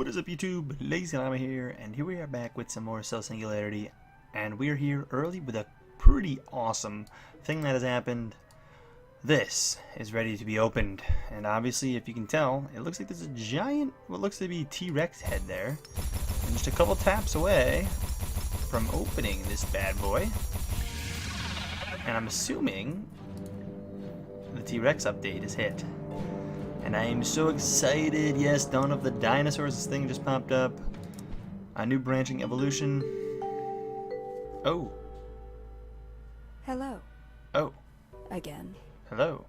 What is up, YouTube? LazeeLlama here, and here we are back with some more Singularity, and we are here early with a pretty awesome thing that has happened. This is ready to be opened, and obviously, if you can tell, it looks like there's a giant, what looks to be T-Rex head there, and just a couple taps away from opening this bad boy. And I'm assuming the T-Rex update is hit. And I am so excited. Yes, Dawn of the Dinosaurs. This thing just popped up. A new branching evolution. Oh. Hello. Oh. Again. Hello.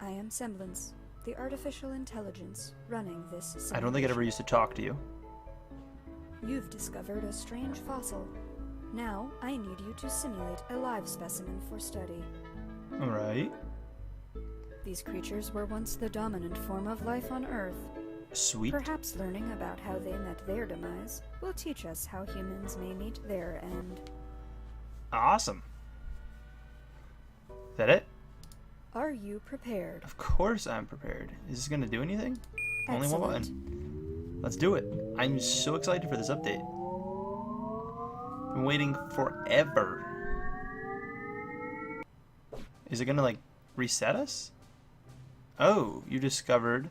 I am Semblance, the artificial intelligence running this simulation. I don't think I ever used to talk to you. You've discovered a strange fossil. Now, I need you to simulate a live specimen for study. Alright. These creatures were once the dominant form of life on Earth. Sweet. Perhaps learning about how they met their demise will teach us how humans may meet their end. Awesome. Is that it? Are you prepared? Of course I'm prepared. Is this going to do anything? Only one button. Let's do it. I'm so excited for this update. Been waiting forever. Is it going to, like, reset us? Oh, you discovered...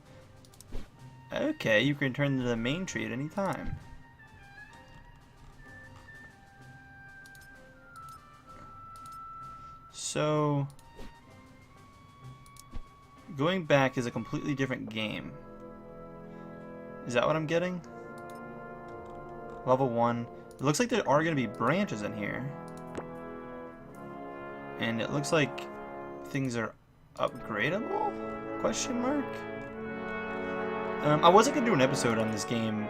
Okay, you can return to the main tree at any time. So... going back is a completely different game. Is that what I'm getting? Level 1. It looks like there are going to be branches in here. And it looks like things are upgradable? Question mark? I wasn't going to do an episode on this game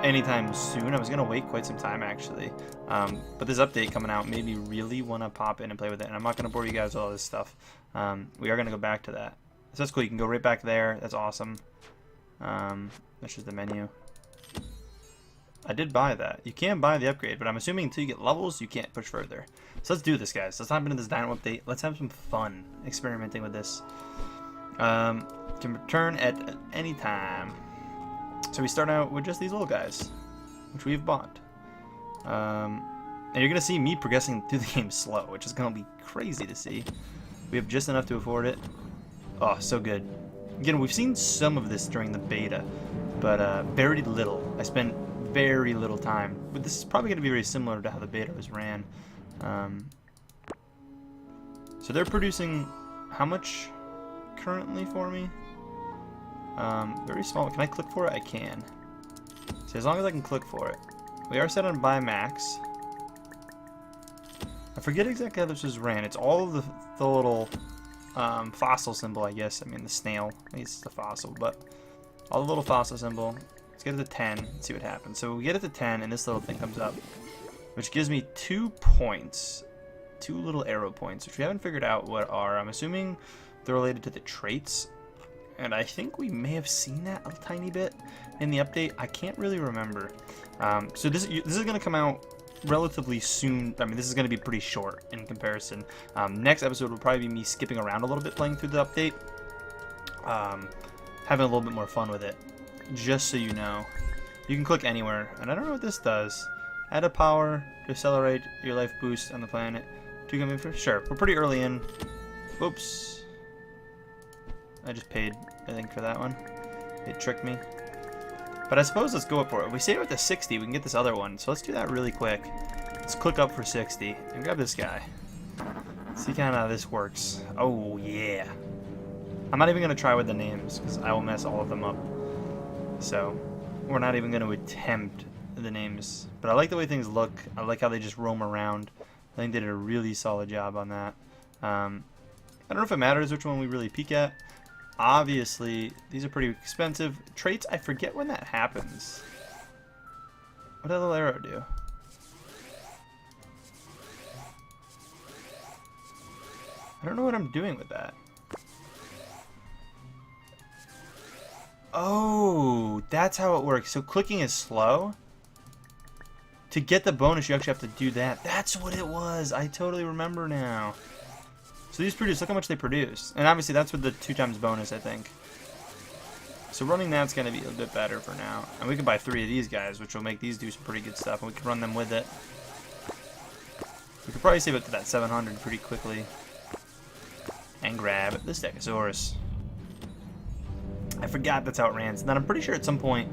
anytime soon. I was going to wait quite some time, actually. But this update coming out made me really want to pop in and play with it. And I'm not going to bore you guys with all this stuff. We are going to go back to that. So that's cool. You can go right back there. That's awesome. That's just the menu. I did buy that. You can buy the upgrade, but I'm assuming until you get levels, you can't push further. So let's do this, guys. Let's hop into this Dino update. Let's have some fun experimenting with this. Can return at any time. So we start out with just these little guys, which we've bought. And you're going to see me progressing through the game slow, which is going to be crazy to see. We have just enough to afford it. Oh, so good. Again, we've seen some of this during the beta, but very little. I spent very little time. But this is probably going to be very similar to how the beta was ran. So they're producing how much currently for me? Very small. Can I click for it? I can. So as long as I can click for it. We are set on buy max. I forget exactly how this was ran. It's all of the little fossil symbol, I guess. I mean the snail. I guess it's the fossil, but all the little fossil symbol. Let's get it to 10 and see what happens. So we get it to 10 and this little thing comes up, which gives me 2 points. 2 little arrow points, which we haven't figured out what are. I'm assuming they're related to the traits. And I think we may have seen that a tiny bit in the update. I can't really remember. So this is going to come out relatively soon. I mean, this is going to be pretty short in comparison. Next episode will probably be me skipping around a little bit playing through the update. Having a little bit more fun with it. Just so you know. You can click anywhere. And I don't know what this does. Add a power to accelerate your life boost on the planet. Sure, we're pretty early in. Whoops. I just paid, I think, for that one. It tricked me. But I suppose let's go up for it. If we save it to 60, we can get this other one. So let's do that really quick. Let's click up for 60 and grab this guy. See kind of how this works. Oh, yeah. I'm not even going to try with the names because I will mess all of them up. So we're not even going to attempt the names. But I like the way things look. I like how they just roam around. I think they did a really solid job on that. I don't know if it matters which one we really peek at. Obviously, these are pretty expensive. Traits, I forget when that happens. What did the little arrow do? I don't know what I'm doing with that. Oh, that's how it works. So clicking is slow. To get the bonus, you actually have to do that. That's what it was. I totally remember now. So these produce, look how much they produce. And obviously that's with the 2 times bonus, I think. So running that's going to be a bit better for now. And we can buy 3 of these guys, which will make these do some pretty good stuff. And we can run them with it. We could probably save up to that 700 pretty quickly. And grab the Stegosaurus. I forgot that's how it ran. And then I'm pretty sure at some point...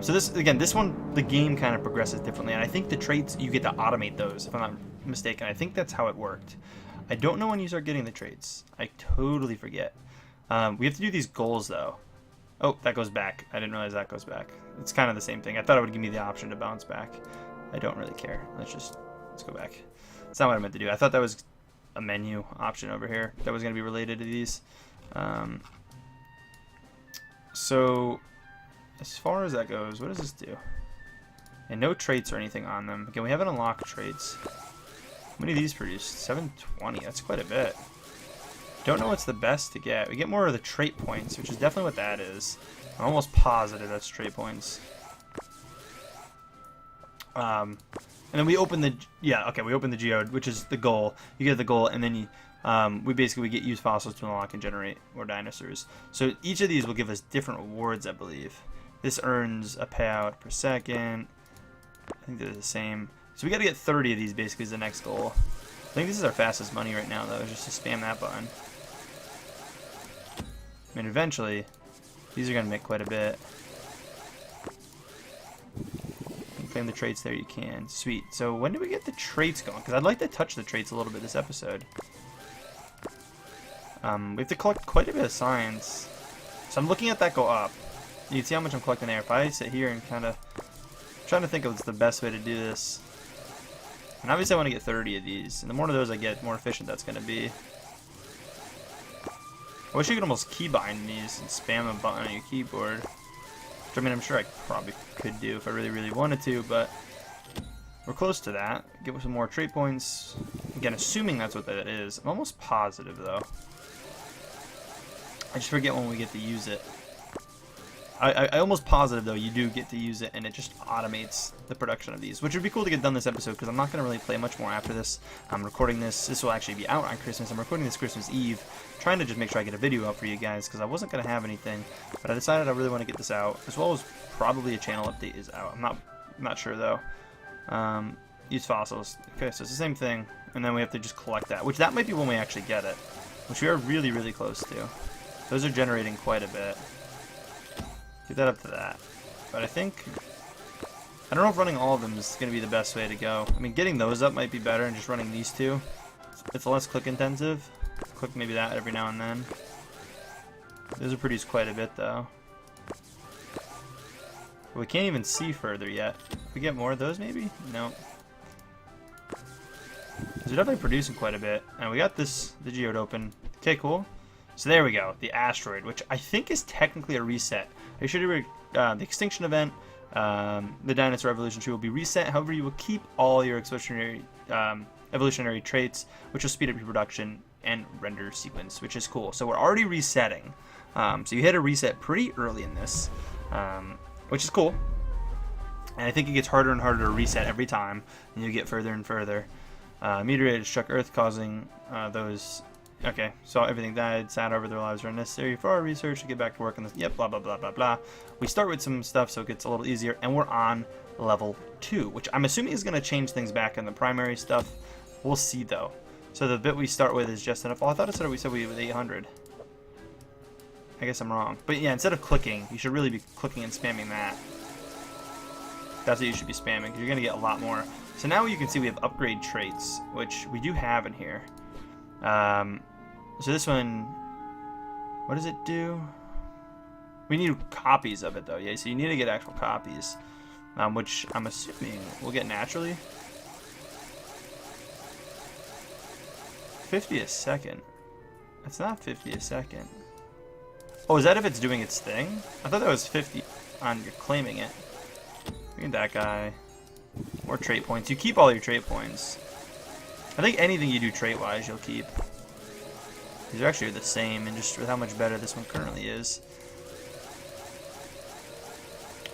so this, again, this one, the game kind of progresses differently. And I think the traits, you get to automate those, if I'm not mistaken. I think that's how it worked. I don't know when you start getting the traits. I totally forget. We have to do these goals, though. Oh, that goes back. I didn't realize that goes back. It's kind of the same thing. I thought it would give me the option to bounce back. I don't really care. Let's go back. That's not what I meant to do. I thought that was a menu option over here that was going to be related to these. So, as far as that goes, what does this do? And no traits or anything on them. Again, we haven't unlocked traits. How many of these produced? 720. That's quite a bit. Don't know what's the best to get. We get more of the trait points, which is definitely what that is. I'm almost positive that's trait points. And then we open the... Yeah, okay, we open the geode, which is the goal. You get the goal, and then you... we get used fossils to unlock and generate more dinosaurs. So each of these will give us different rewards, I believe. This earns a payout per second. I think they're the same. So we got to get 30 of these, basically, is the next goal. I think this is our fastest money right now, though, just to spam that button. I mean, eventually, these are going to make quite a bit. You can claim the traits there, you can. Sweet. So when do we get the traits going? Because I'd like to touch the traits a little bit this episode. We have to collect quite a bit of science. So I'm looking at that go up. You can see how much I'm collecting there. If I sit here and kind of trying to think of what's the best way to do this. And obviously I want to get 30 of these. And the more of those I get, the more efficient that's going to be. I wish you could almost keybind these and spam a button on your keyboard. Which, I mean, I'm sure I probably could do if I really, really wanted to, but we're close to that. Get some more trait points. Again, assuming that's what that is. I'm almost positive, though. I just forget when we get to use it. I almost positive, though, you do get to use it, and it just automates the production of these, which would be cool to get done this episode, because I'm not going to really play much more after this. I'm recording this. This will actually be out on Christmas. I'm recording this Christmas Eve, trying to just make sure I get a video out for you guys, because I wasn't going to have anything, but I decided I really want to get this out, as well as probably a channel update is out. I'm not sure, though. Use fossils. Okay, so it's the same thing, and then we have to just collect that, which that might be when we actually get it, which we are really, really close to. Those are generating quite a bit. Get that up to that. But I think... I don't know if running all of them is going to be the best way to go. I mean, getting those up might be better than just running these two. It's less click intensive. Click maybe that every now and then. Those will produce quite a bit, though. But we can't even see further yet. If we get more of those, maybe? No. They're definitely producing quite a bit. And we got the geode open. Okay, cool. So there we go. The asteroid, which I think is technically a reset. You should the extinction event, the dinosaur evolution tree will be reset. However, you will keep all your evolutionary traits, which will speed up reproduction and render sequence, which is cool. So we're already resetting. So you hit a reset pretty early in this, which is cool. And I think it gets harder and harder to reset every time, and you get further and further. Meteorite struck Earth, causing those... Okay, so everything died, sad over their lives are unnecessary for our research to get back to work on this. Yep, blah, blah, blah, blah, blah. We start with some stuff so it gets a little easier, and we're on level 2, which I'm assuming is going to change things back in the primary stuff. We'll see, though. So the bit we start with is just enough. Oh, I thought it said we said we with 800. I guess I'm wrong. But yeah, instead of clicking, you should really be clicking and spamming that. That's what you should be spamming, because you're going to get a lot more. So now you can see we have upgrade traits, which we do have in here. So this one, what does it do? We need copies of it, though. Yeah, so you need to get actual copies, which I'm assuming we'll get naturally. 50 a second. That's not 50 a second. Oh, is that if it's doing its thing? I thought that was 50 on your claiming it. Look at that guy. More trait points. You keep all your trait points. I think anything you do trait-wise, you'll keep. These are actually the same, and just with how much better this one currently is.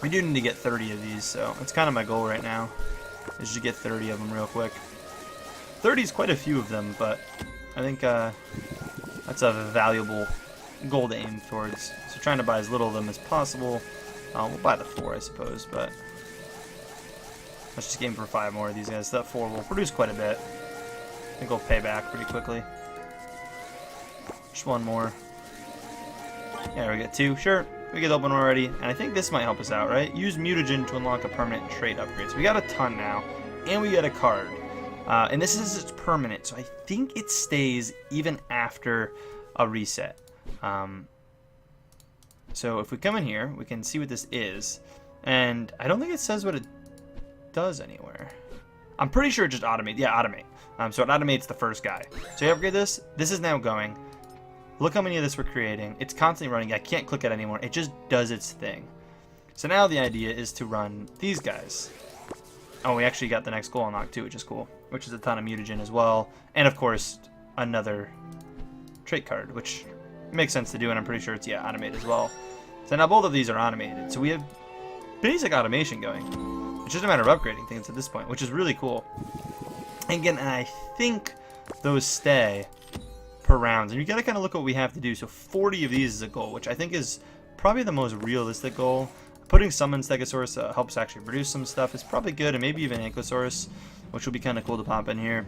We do need to get 30 of these, so that's kind of my goal right now, is to get 30 of them real quick. 30 is quite a few of them, but I think that's a valuable goal to aim towards. So trying to buy as little of them as possible. We'll buy the 4, I suppose, but let's just aim for 5 more of these guys. That 4 will produce quite a bit. I think we'll pay back pretty quickly. Just 1 more. Yeah, we get 2. Sure, we get open already. And I think this might help us out, right? Use mutagen to unlock a permanent trait upgrade. So we got a ton now, and we get a card. And this is its permanent, so I think it stays even after a reset. So if we come in here, we can see what this is. And I don't think it says what it does anywhere. I'm pretty sure it just automates. Yeah, automate. So it automates the first guy. So you upgrade this. This is now going. Look how many of this we're creating. It's constantly running. I can't click it anymore. It just does its thing. So now the idea is to run these guys. Oh, we actually got the next goal unlocked too, which is cool. Which is a ton of mutagen as well. And of course, another trait card, which makes sense to do, and I'm pretty sure it's, yeah, automated as well. So now both of these are automated. So we have basic automation going. It's just a matter of upgrading things at this point, which is really cool. And again, and I think those stay per rounds. And you gotta kind of look at what we have to do. So 40 of these is a goal, which I think is probably the most realistic goal. Putting summon Stegosaurus helps actually produce some stuff. It's probably good, and maybe even Ankylosaurus, which will be kind of cool to pop in here.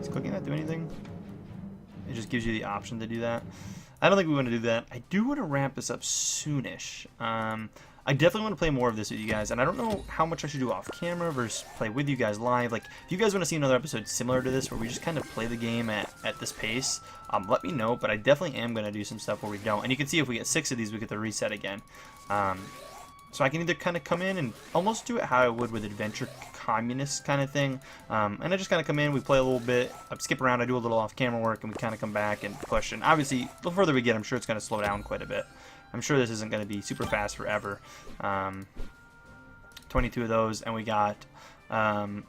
Is clicking that do anything? It just gives you the option to do that. I don't think we want to do that. I do want to wrap this up soonish. I definitely want to play more of this with you guys, and I don't know how much I should do off camera versus play with you guys live. Like, if you guys want to see another episode similar to this, where we just kind of play the game at this pace, let me know, but I definitely am going to do some stuff where we don't. And you can see if we get 6 of these, we get the reset again. So I can either kind of come in and almost do it how I would with Adventure Communist kind of thing. And I just kind of come in, we play a little bit, I skip around, I do a little off-camera work, and we kind of come back and push. And obviously, the further we get, I'm sure it's going to slow down quite a bit. I'm sure this isn't going to be super fast forever. 22 of those, and we got a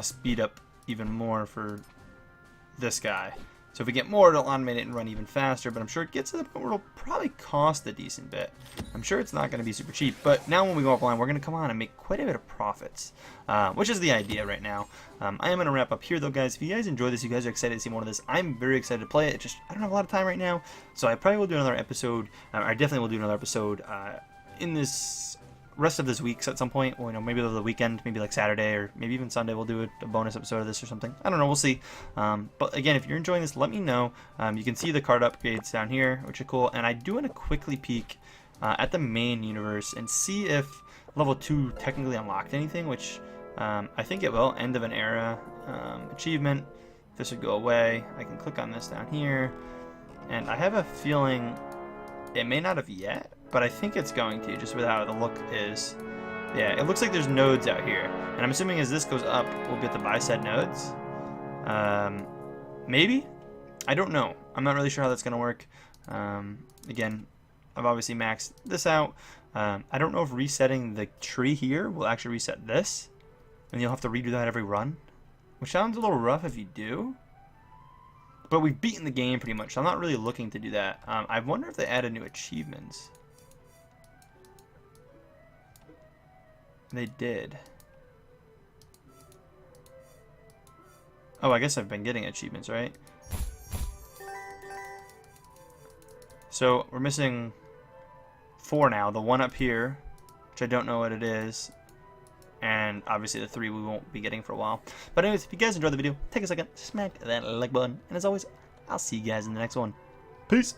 speed up even more for this guy. So if we get more, it'll automate it and run even faster, but I'm sure it gets to the point where it'll probably cost a decent bit. I'm sure it's not going to be super cheap, but now when we go offline, we're going to come on and make quite a bit of profits, which is the idea right now. I am going to wrap up here, though, guys. If you guys enjoy this, you guys are excited to see more of this, I'm very excited to play it. Just, I don't have a lot of time right now, so I probably will do another episode. I definitely will do another episode in this rest of this week at some point, or maybe over the weekend, maybe like Saturday or maybe even Sunday. We'll do a bonus episode of this or something. I don't know, we'll see. But again, if you're enjoying this, let me know. You can see the card upgrades down here, which are cool, and I do want to quickly peek at the main universe and see if level 2 technically unlocked anything, which I think it will. End of an era achievement. This would go away. I can click on this down here, and I have a feeling it may not have yet, but I think it's going to, just with how the look is. Yeah, it looks like there's nodes out here. And I'm assuming as this goes up, we'll get to buy said nodes. Maybe? I don't know. I'm not really sure how that's going to work. Again, I've obviously maxed this out. I don't know if resetting the tree here will actually reset this. And you'll have to redo that every run. Which sounds a little rough if you do. But we've beaten the game pretty much, so I'm not really looking to do that. I wonder if they added new achievements. They did. Oh, I guess I've been getting achievements, right? So we're missing 4 now. The one up here, which I don't know what it is, and obviously the 3 we won't be getting for a while. But anyways, if you guys enjoyed the video, take a second, smack that like button, and as always, I'll see you guys in the next one. Peace!